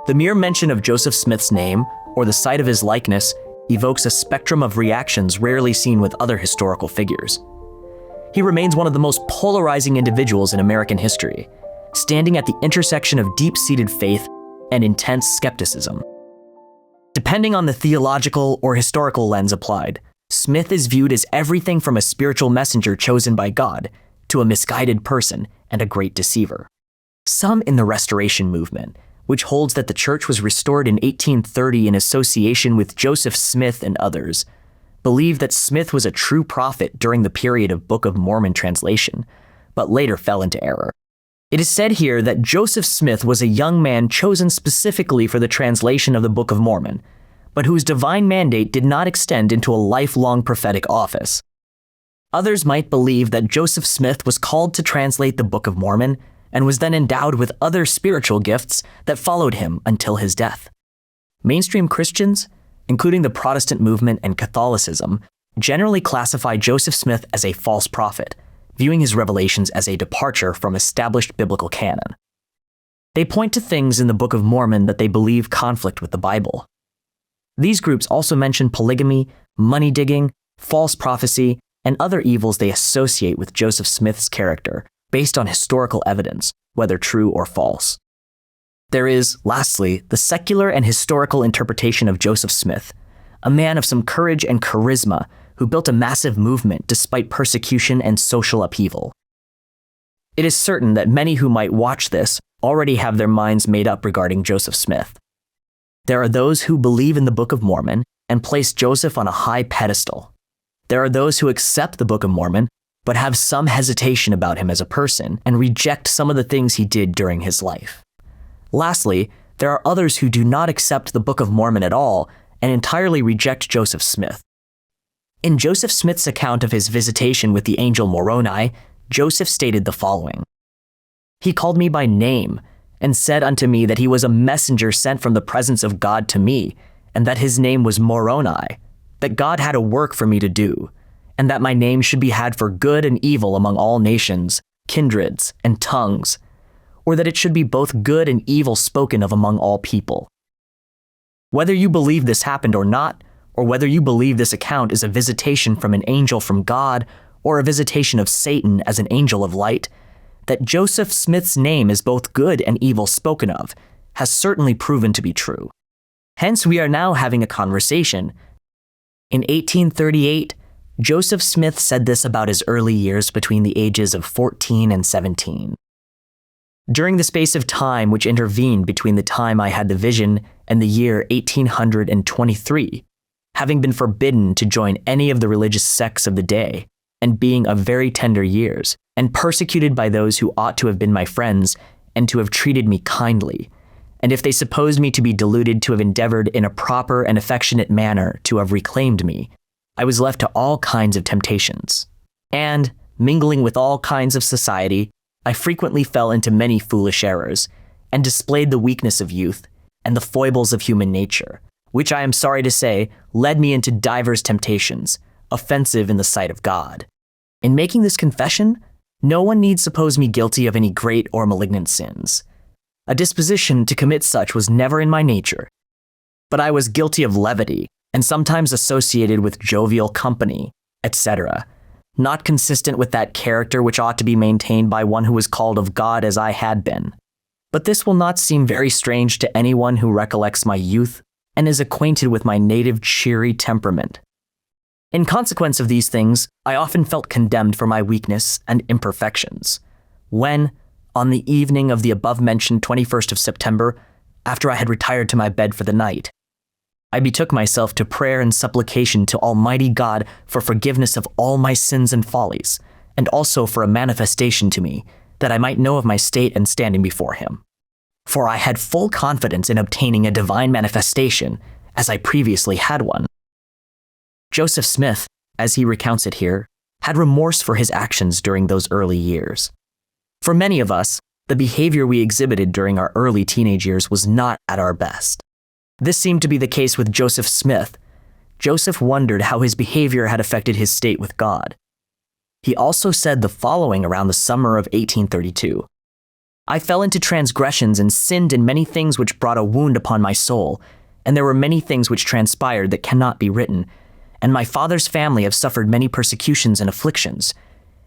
The mere mention of Joseph Smith's name, or the sight of his likeness, evokes a spectrum of reactions rarely seen with other historical figures. He remains one of the most polarizing individuals in American history, standing at the intersection of deep-seated faith and intense skepticism. Depending on the theological or historical lens applied, Smith is viewed as everything from a spiritual messenger chosen by God to a misguided person and a great deceiver. Some in the Restoration movement, which holds that the church was restored in 1830 in association with Joseph Smith and others, believe that Smith was a true prophet during the period of Book of Mormon translation, but later fell into error. It is said here that Joseph Smith was a young man chosen specifically for the translation of the Book of Mormon, but whose divine mandate did not extend into a lifelong prophetic office. Others might believe that Joseph Smith was called to translate the Book of Mormon and was then endowed with other spiritual gifts that followed him until his death. Mainstream Christians, including the Protestant movement and Catholicism, generally classify Joseph Smith as a false prophet, viewing his revelations as a departure from established biblical canon. They point to things in the Book of Mormon that they believe conflict with the Bible. These groups also mention polygamy, money digging, false prophecy, and other evils they associate with Joseph Smith's character based on historical evidence, whether true or false. There is, lastly, the secular and historical interpretation of Joseph Smith, a man of some courage and charisma who built a massive movement despite persecution and social upheaval. It is certain that many who might watch this already have their minds made up regarding Joseph Smith. There are those who believe in the Book of Mormon and place Joseph on a high pedestal. There are those who accept the Book of Mormon but have some hesitation about him as a person and reject some of the things he did during his life. Lastly, there are others who do not accept the Book of Mormon at all and entirely reject Joseph Smith. In Joseph Smith's account of his visitation with the angel Moroni, Joseph stated the following: "He called me by name and said unto me that he was a messenger sent from the presence of God to me, and that his name was Moroni, that God had a work for me to do, and that my name should be had for good and evil among all nations, kindreds, and tongues, or that it should be both good and evil spoken of among all people." Whether you believe this happened or not, or whether you believe this account is a visitation from an angel from God or a visitation of Satan as an angel of light, that Joseph Smith's name is both good and evil spoken of has certainly proven to be true. Hence, we are now having a conversation. In 1838, Joseph Smith said this about his early years between the ages of 14 and 17. During the space of time which intervened between the time I had the vision and the year 1823, having been forbidden to join any of the religious sects of the day, and being of very tender years, and persecuted by those who ought to have been my friends, and to have treated me kindly, and if they supposed me to be deluded, to have endeavored in a proper and affectionate manner to have reclaimed me, I was left to all kinds of temptations. And, mingling with all kinds of society, I frequently fell into many foolish errors, and displayed the weakness of youth, and the foibles of human nature, which I am sorry to say led me into divers temptations, offensive in the sight of God. In making this confession, no one need suppose me guilty of any great or malignant sins. A disposition to commit such was never in my nature, but I was guilty of levity, and sometimes associated with jovial company, etc., not consistent with that character which ought to be maintained by one who was called of God as I had been. But this will not seem very strange to anyone who recollects my youth and is acquainted with my native cheery temperament. In consequence of these things, I often felt condemned for my weakness and imperfections, when, on the evening of the above-mentioned 21st of September, after I had retired to my bed for the night, I betook myself to prayer and supplication to Almighty God for forgiveness of all my sins and follies, and also for a manifestation to me, that I might know of my state and standing before him. For I had full confidence in obtaining a divine manifestation, as I previously had one. Joseph Smith, as he recounts it here, had remorse for his actions during those early years. For many of us, the behavior we exhibited during our early teenage years was not at our best. This seemed to be the case with Joseph Smith. Joseph wondered how his behavior had affected his state with God. He also said the following around the summer of 1832. I fell into transgressions and sinned in many things which brought a wound upon my soul, and there were many things which transpired that cannot be written. And my father's family have suffered many persecutions and afflictions.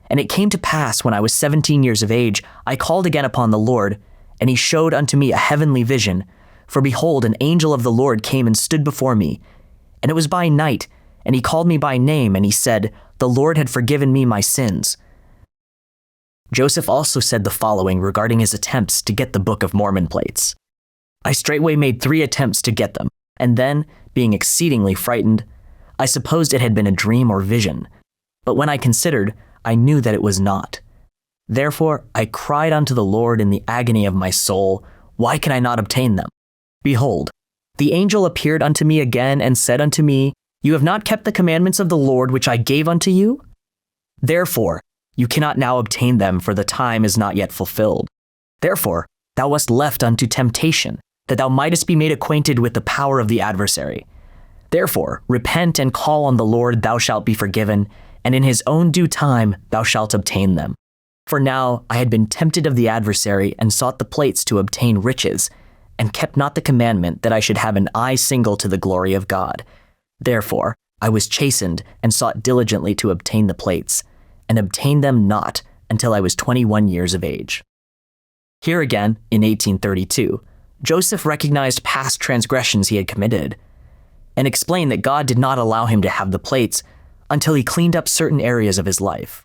And it came to pass, when I was 17 years of age, I called again upon the Lord, and he showed unto me a heavenly vision. For behold, an angel of the Lord came and stood before me. And it was by night, and he called me by name, and he said, The Lord had forgiven me my sins. Joseph also said the following regarding his attempts to get the Book of Mormon plates. I straightway made 3 attempts to get them, and then, being exceedingly frightened, I supposed it had been a dream or vision. But when I considered, I knew that it was not. Therefore I cried unto the Lord in the agony of my soul, Why can I not obtain them? Behold, the angel appeared unto me again and said unto me, You have not kept the commandments of the Lord which I gave unto you? Therefore you cannot now obtain them, for the time is not yet fulfilled. Therefore thou wast left unto temptation, that thou mightest be made acquainted with the power of the adversary. Therefore repent and call on the Lord, thou shalt be forgiven, and in his own due time thou shalt obtain them. For now I had been tempted of the adversary, and sought the plates to obtain riches, and kept not the commandment that I should have an eye single to the glory of God. Therefore I was chastened, and sought diligently to obtain the plates, and obtained them not until I was 21 years of age. Here again, in 1832, Joseph recognized past transgressions he had committed, and explained that God did not allow him to have the plates until he cleaned up certain areas of his life.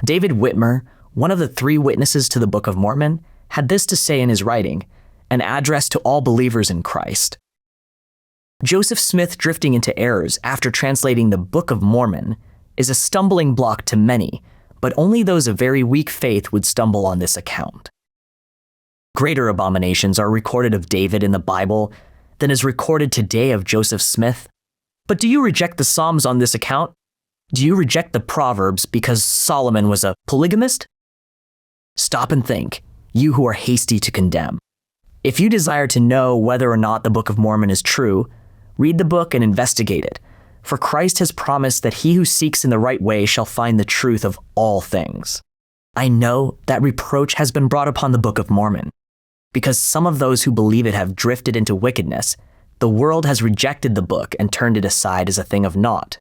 David Whitmer, one of the 3 witnesses to the Book of Mormon, had this to say in his writing, an address to all believers in Christ. Joseph Smith drifting into errors after translating the Book of Mormon is a stumbling block to many, but only those of very weak faith would stumble on this account. Greater abominations are recorded of David in the Bible than is recorded today of Joseph Smith. But do you reject the Psalms on this account? Do you reject the Proverbs because Solomon was a polygamist? Stop and think, you who are hasty to condemn. If you desire to know whether or not the Book of Mormon is true, read the book and investigate it, for Christ has promised that he who seeks in the right way shall find the truth of all things. I know that reproach has been brought upon the Book of Mormon, because some of those who believe it have drifted into wickedness. The world has rejected the book and turned it aside as a thing of naught.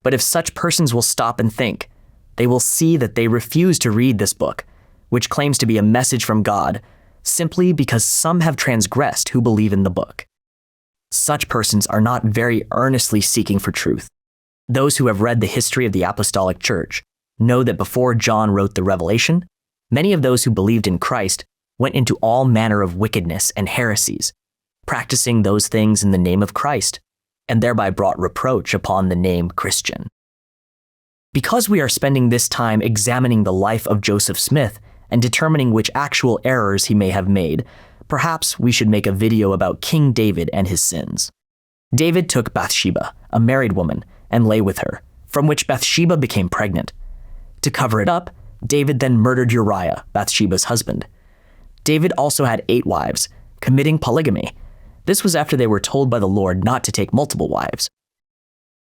But if such persons will stop and think, they will see that they refuse to read this book, which claims to be a message from God, simply because some have transgressed who believe in the book. Such persons are not very earnestly seeking for truth. Those who have read the history of the Apostolic Church know that before John wrote the Revelation, many of those who believed in Christ went into all manner of wickedness and heresies, practicing those things in the name of Christ, and thereby brought reproach upon the name Christian. Because we are spending this time examining the life of Joseph Smith and determining which actual errors he may have made, perhaps we should make a video about King David and his sins. David took Bathsheba, a married woman, and lay with her, from which Bathsheba became pregnant. To cover it up, David then murdered Uriah, Bathsheba's husband. David also had 8 wives, committing polygamy. This was after they were told by the Lord not to take multiple wives.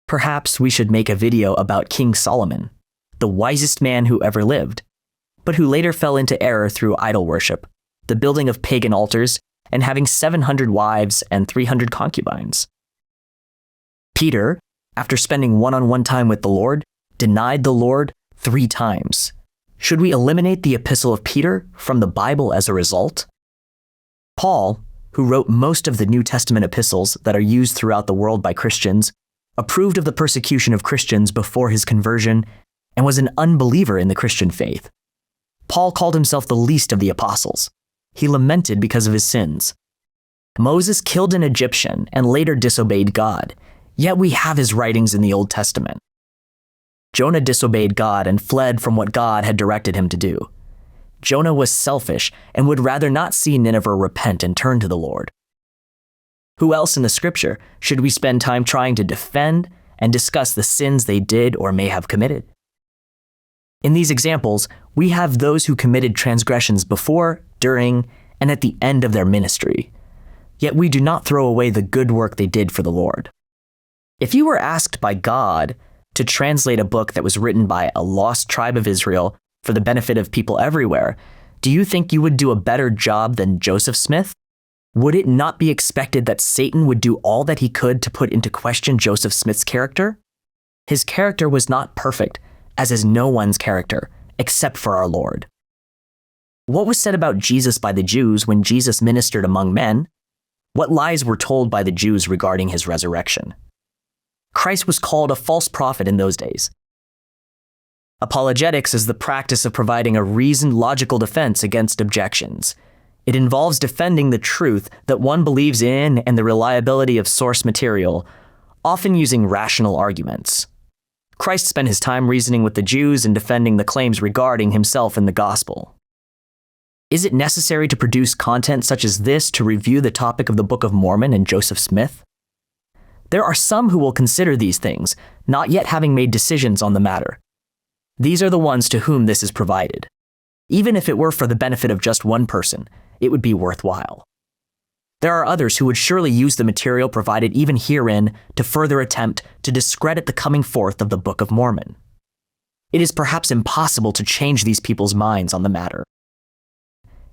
Perhaps we should make a video about King Solomon, the wisest man who ever lived, but who later fell into error through idol worship, the building of pagan altars, and having 700 wives and 300 concubines. Peter, after spending one-on-one time with the Lord, denied the Lord 3 times. Should we eliminate the Epistle of Peter from the Bible as a result? Paul, who wrote most of the New Testament epistles that are used throughout the world by Christians, approved of the persecution of Christians before his conversion and was an unbeliever in the Christian faith. Paul called himself the least of the apostles. He lamented because of his sins. Moses killed an Egyptian and later disobeyed God, yet we have his writings in the Old Testament. Jonah disobeyed God and fled from what God had directed him to do. Jonah was selfish and would rather not see Nineveh repent and turn to the Lord. Who else in the scripture should we spend time trying to defend and discuss the sins they did or may have committed? In these examples, we have those who committed transgressions before, during, and at the end of their ministry. Yet we do not throw away the good work they did for the Lord. If you were asked by God to translate a book that was written by a lost tribe of Israel for the benefit of people everywhere, Do you think you would do a better job than Joseph Smith? Would it not be expected that Satan would do all that he could to put into question Joseph Smith's character? His character was not perfect, as is no one's character, except for our Lord. What was said about Jesus by the Jews when Jesus ministered among men? What lies were told by the Jews regarding his resurrection? Christ was called a false prophet in those days. Apologetics is the practice of providing a reasoned, logical defense against objections. It involves defending the truth that one believes in and the reliability of source material, often using rational arguments. Christ spent his time reasoning with the Jews and defending the claims regarding himself in the gospel. Is it necessary to produce content such as this to review the topic of the Book of Mormon and Joseph Smith? There are some who will consider these things, not yet having made decisions on the matter. These are the ones to whom this is provided. Even if it were for the benefit of just one person, it would be worthwhile. There are others who would surely use the material provided even herein to further attempt to discredit the coming forth of the Book of Mormon. It is perhaps impossible to change these people's minds on the matter.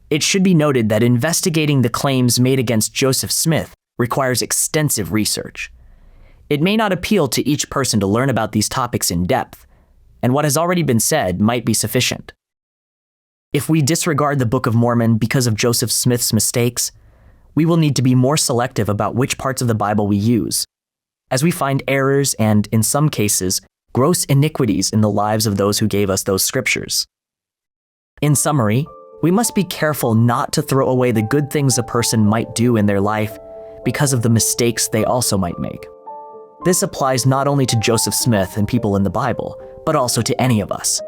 It should be noted that investigating the claims made against Joseph Smith requires extensive research. It may not appeal to each person to learn about these topics in depth, and what has already been said might be sufficient. If we disregard the Book of Mormon because of Joseph Smith's mistakes, we will need to be more selective about which parts of the Bible we use, as we find errors and, in some cases, gross iniquities in the lives of those who gave us those scriptures. In summary, we must be careful not to throw away the good things a person might do in their life because of the mistakes they also might make. This applies not only to Joseph Smith and people in the Bible, but also to any of us.